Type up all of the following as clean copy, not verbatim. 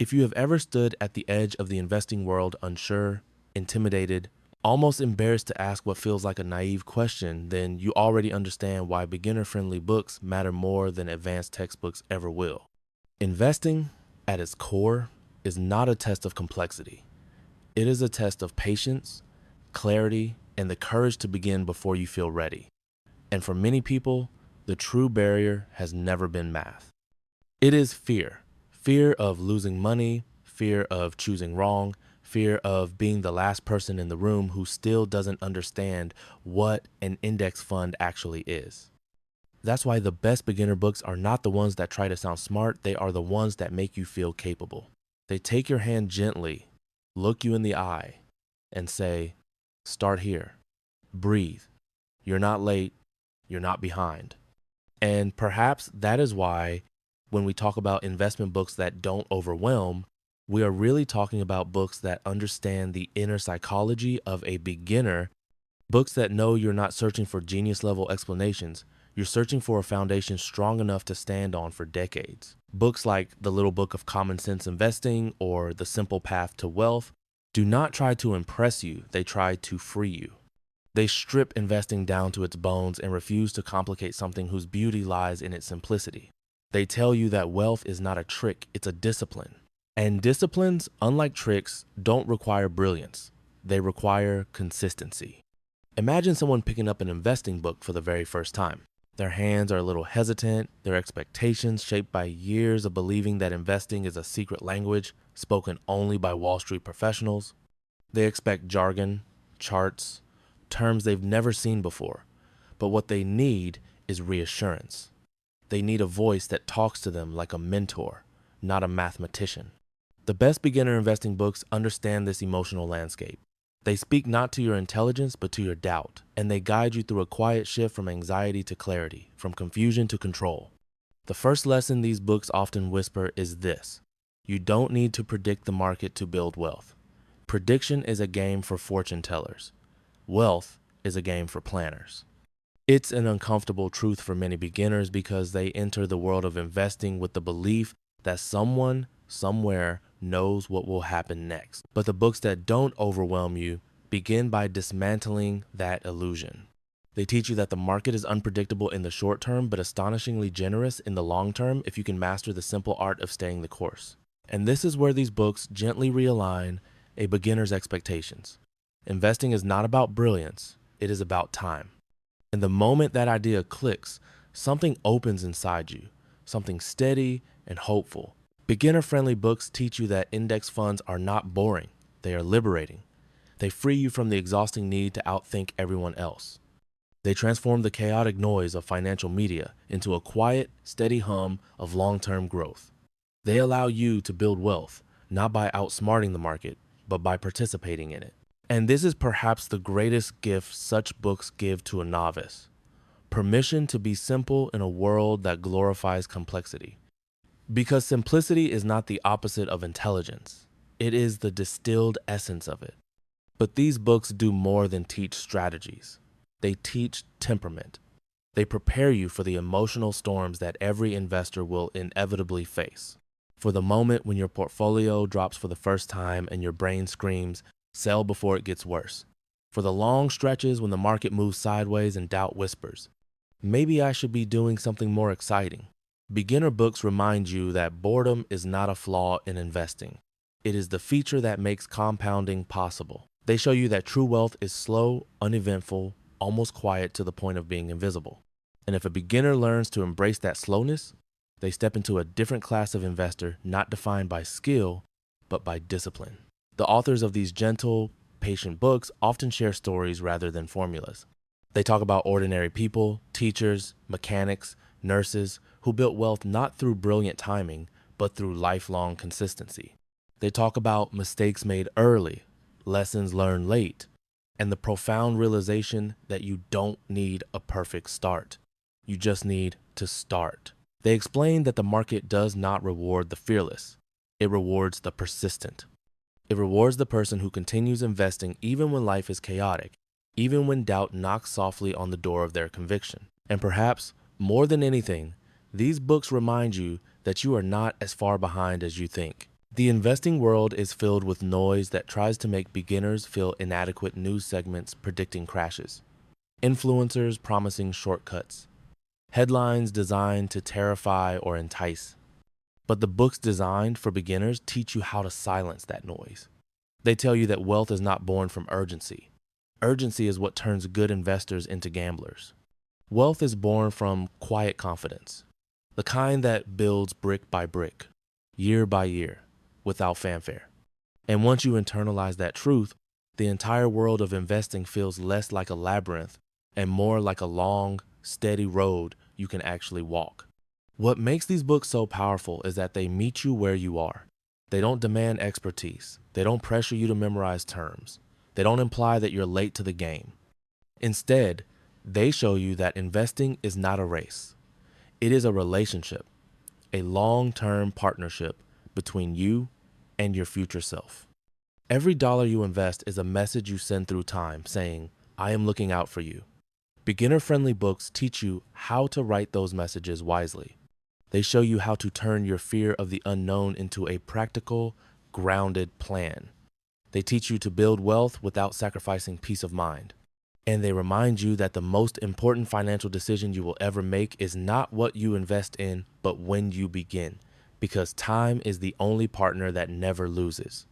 If you have ever stood at the edge of the investing world unsure, intimidated, almost embarrassed to ask what feels like a naive question, then you already understand why beginner-friendly books matter more than advanced textbooks ever will. Investing, at its core, is not a test of complexity. It is a test of patience, clarity, and the courage to begin before you feel ready. And for many people, the true barrier has never been math. It is fear. Fear of losing money, fear of choosing wrong, fear of being the last person in the room who still doesn't understand what an index fund actually is. That's why the best beginner books are not the ones that try to sound smart, they are the ones that make you feel capable. They take your hand gently, look you in the eye, and say, start here, breathe. You're not late, you're not behind. And perhaps that is why when we talk about investment books that don't overwhelm, we are really talking about books that understand the inner psychology of a beginner, books that know you're not searching for genius level explanations. You're searching for a foundation strong enough to stand on for decades. Books like The Little Book of Common Sense Investing or The Simple Path to Wealth do not try to impress you, they try to free you. They strip investing down to its bones and refuse to complicate something whose beauty lies in its simplicity. They tell you that wealth is not a trick, it's a discipline. And disciplines, unlike tricks, don't require brilliance. They require consistency. Imagine someone picking up an investing book for the very first time. Their hands are a little hesitant, their expectations shaped by years of believing that investing is a secret language spoken only by Wall Street professionals. They expect jargon, charts, terms they've never seen before. But what they need is reassurance. They need a voice that talks to them like a mentor, not a mathematician. The best beginner investing books understand this emotional landscape. They speak not to your intelligence, but to your doubt, and they guide you through a quiet shift from anxiety to clarity, from confusion to control. The first lesson these books often whisper is this: you don't need to predict the market to build wealth. Prediction is a game for fortune tellers. Wealth is a game for planners. It's an uncomfortable truth for many beginners because they enter the world of investing with the belief that someone, somewhere, knows what will happen next. But the books that don't overwhelm you begin by dismantling that illusion. They teach you that the market is unpredictable in the short term, but astonishingly generous in the long term if you can master the simple art of staying the course. And this is where these books gently realign a beginner's expectations. Investing is not about brilliance, it is about time. And the moment that idea clicks, something opens inside you, something steady and hopeful. Beginner-friendly books teach you that index funds are not boring, they are liberating. They free you from the exhausting need to outthink everyone else. They transform the chaotic noise of financial media into a quiet, steady hum of long-term growth. They allow you to build wealth, not by outsmarting the market, but by participating in it. And this is perhaps the greatest gift such books give to a novice: permission to be simple in a world that glorifies complexity. Because simplicity is not the opposite of intelligence, it is the distilled essence of it. But these books do more than teach strategies. They teach temperament. They prepare you for the emotional storms that every investor will inevitably face. For the moment when your portfolio drops for the first time and your brain screams, "Sell before it gets worse." For the long stretches when the market moves sideways and doubt whispers, "Maybe I should be doing something more exciting." Beginner books remind you that boredom is not a flaw in investing. It is the feature that makes compounding possible. They show you that true wealth is slow, uneventful, almost quiet to the point of being invisible. And if a beginner learns to embrace that slowness, they step into a different class of investor, not defined by skill, but by discipline. The authors of these gentle, patient books often share stories rather than formulas. They talk about ordinary people, teachers, mechanics, nurses, who built wealth not through brilliant timing, but through lifelong consistency. They talk about mistakes made early, lessons learned late, and the profound realization that you don't need a perfect start. You just need to start. They explain that the market does not reward the fearless. It rewards the persistent. It rewards the person who continues investing even when life is chaotic, even when doubt knocks softly on the door of their conviction. And perhaps, more than anything, these books remind you that you are not as far behind as you think. The investing world is filled with noise that tries to make beginners feel inadequate. News segments predicting crashes, influencers promising shortcuts, headlines designed to terrify or entice. But the books designed for beginners teach you how to silence that noise. They tell you that wealth is not born from urgency. Urgency is what turns good investors into gamblers. Wealth is born from quiet confidence, the kind that builds brick by brick, year by year, without fanfare. And once you internalize that truth, the entire world of investing feels less like a labyrinth and more like a long, steady road you can actually walk. What makes these books so powerful is that they meet you where you are. They don't demand expertise. They don't pressure you to memorize terms. They don't imply that you're late to the game. Instead, they show you that investing is not a race. It is a relationship, a long-term partnership between you and your future self. Every dollar you invest is a message you send through time saying, I am looking out for you. Beginner-friendly books teach you how to write those messages wisely. They show you how to turn your fear of the unknown into a practical, grounded plan. They teach you to build wealth without sacrificing peace of mind. And they remind you that the most important financial decision you will ever make is not what you invest in, but when you begin, because time is the only partner that never loses.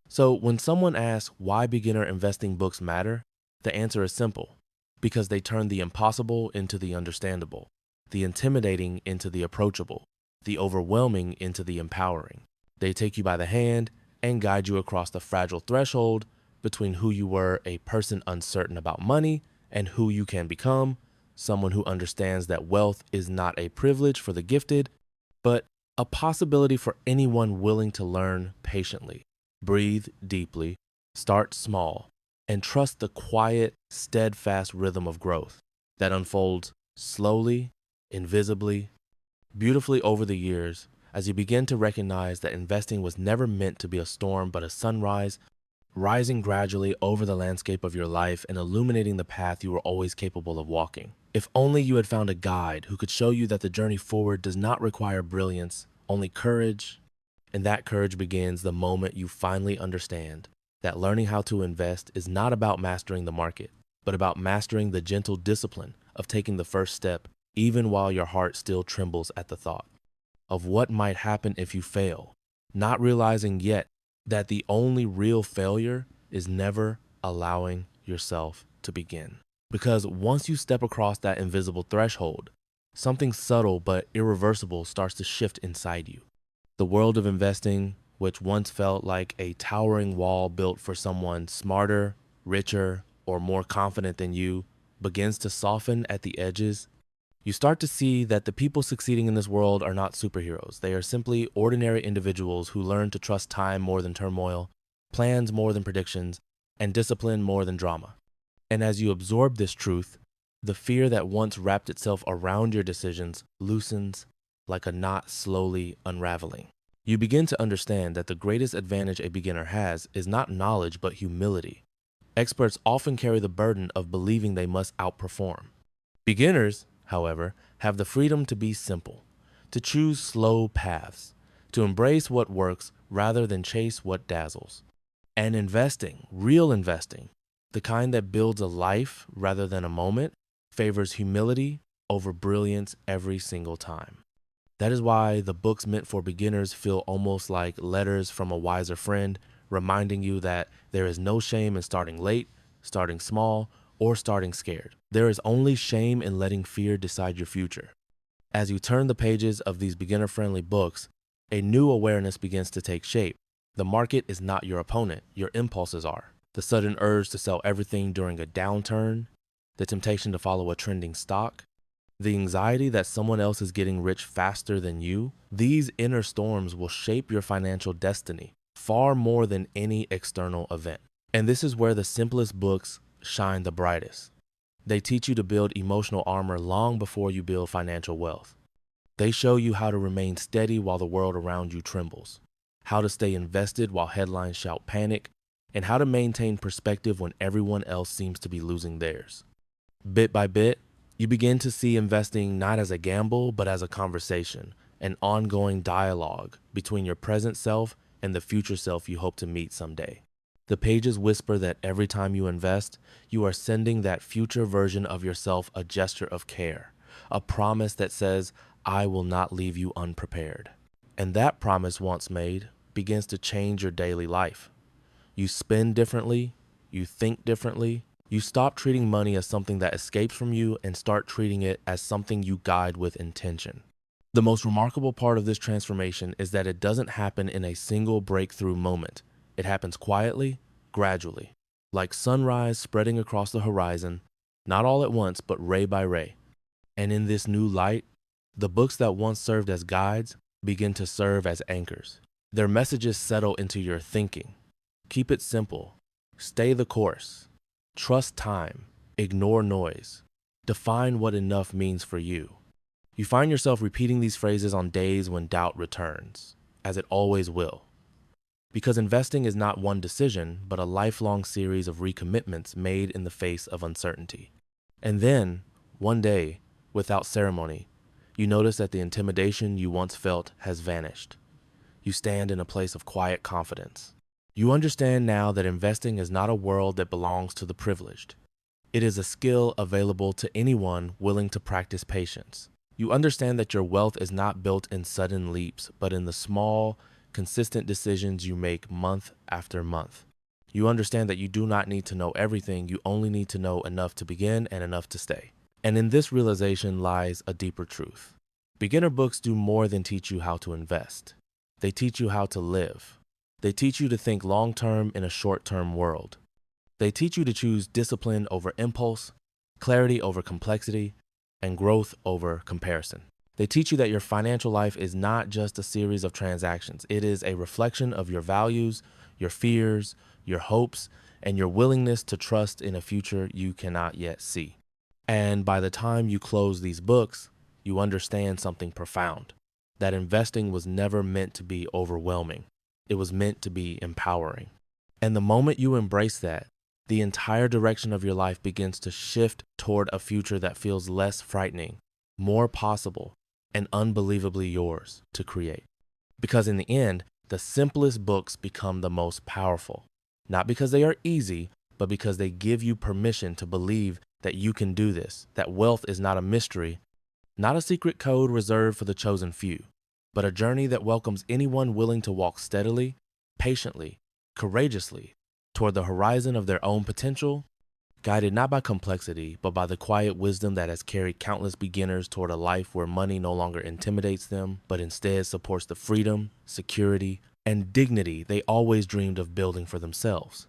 So when someone asks why beginner investing books matter, the answer is simple: because they turn the impossible into the understandable, the intimidating into the approachable, the overwhelming into the empowering. They take you by the hand and guide you across the fragile threshold between who you were, a person uncertain about money, and who you can become, someone who understands that wealth is not a privilege for the gifted, but a possibility for anyone willing to learn patiently. Breathe deeply, start small, and trust the quiet, steadfast rhythm of growth that unfolds slowly, invisibly, beautifully over the years as you begin to recognize that investing was never meant to be a storm but a sunrise, rising gradually over the landscape of your life and illuminating the path you were always capable of walking. If only you had found a guide who could show you that the journey forward does not require brilliance, only courage. And that courage begins the moment you finally understand that learning how to invest is not about mastering the market, but about mastering the gentle discipline of taking the first step, even while your heart still trembles at the thought of what might happen if you fail, not realizing yet that the only real failure is never allowing yourself to begin. Because once you step across that invisible threshold, something subtle but irreversible starts to shift inside you. The world of investing, which once felt like a towering wall built for someone smarter, richer, or more confident than you, begins to soften at the edges. You start to see that the people succeeding in this world are not superheroes. They are simply ordinary individuals who learn to trust time more than turmoil, plans more than predictions, and discipline more than drama. And as you absorb this truth, the fear that once wrapped itself around your decisions loosens like a knot slowly unraveling. You begin to understand that the greatest advantage a beginner has is not knowledge but humility. Experts often carry the burden of believing they must outperform. Beginners, however, have the freedom to be simple, to choose slow paths, to embrace what works rather than chase what dazzles. And investing, real investing, the kind that builds a life rather than a moment, favors humility over brilliance every single time. That is why the books meant for beginners feel almost like letters from a wiser friend, reminding you that there is no shame in starting late, starting small, or starting scared. There is only shame in letting fear decide your future. As you turn the pages of these beginner-friendly books, a new awareness begins to take shape. The market is not your opponent, your impulses are. The sudden urge to sell everything during a downturn, the temptation to follow a trending stock, the anxiety that someone else is getting rich faster than you, these inner storms will shape your financial destiny far more than any external event. And this is where the simplest books shine the brightest. They teach you to build emotional armor long before you build financial wealth. They show you how to remain steady while the world around you trembles, how to stay invested while headlines shout panic, and how to maintain perspective when everyone else seems to be losing theirs. Bit by bit, you begin to see investing not as a gamble, but as a conversation, an ongoing dialogue between your present self and the future self you hope to meet someday. The pages whisper that every time you invest, you are sending that future version of yourself a gesture of care, a promise that says, I will not leave you unprepared. And that promise, once made, begins to change your daily life. You spend differently, you think differently, you stop treating money as something that escapes from you and start treating it as something you guide with intention. The most remarkable part of this transformation is that it doesn't happen in a single breakthrough moment. It happens quietly, gradually, like sunrise spreading across the horizon, not all at once, but ray by ray. And in this new light, the books that once served as guides begin to serve as anchors. Their messages settle into your thinking. Keep it simple. Stay the course. Trust time. Ignore noise. Define what enough means for you. You find yourself repeating these phrases on days when doubt returns, as it always will. Because investing is not one decision, but a lifelong series of recommitments made in the face of uncertainty. And then, one day, without ceremony, you notice that the intimidation you once felt has vanished. You stand in a place of quiet confidence. You understand now that investing is not a world that belongs to the privileged. It is a skill available to anyone willing to practice patience. You understand that your wealth is not built in sudden leaps, but in the small, consistent decisions you make month after month. You understand that you do not need to know everything, you only need to know enough to begin and enough to stay. And in this realization lies a deeper truth. Beginner books do more than teach you how to invest. They teach you how to live. They teach you to think long-term in a short-term world. They teach you to choose discipline over impulse, clarity over complexity, and growth over comparison. They teach you that your financial life is not just a series of transactions. It is a reflection of your values, your fears, your hopes, and your willingness to trust in a future you cannot yet see. And by the time you close these books, you understand something profound, that investing was never meant to be overwhelming. It was meant to be empowering. And the moment you embrace that, the entire direction of your life begins to shift toward a future that feels less frightening, more possible, and unbelievably yours to create. Because in the end, the simplest books become the most powerful, not because they are easy, but because they give you permission to believe that you can do this, that wealth is not a mystery, not a secret code reserved for the chosen few, but a journey that welcomes anyone willing to walk steadily, patiently, courageously toward the horizon of their own potential, guided not by complexity, but by the quiet wisdom that has carried countless beginners toward a life where money no longer intimidates them, but instead supports the freedom, security, and dignity they always dreamed of building for themselves.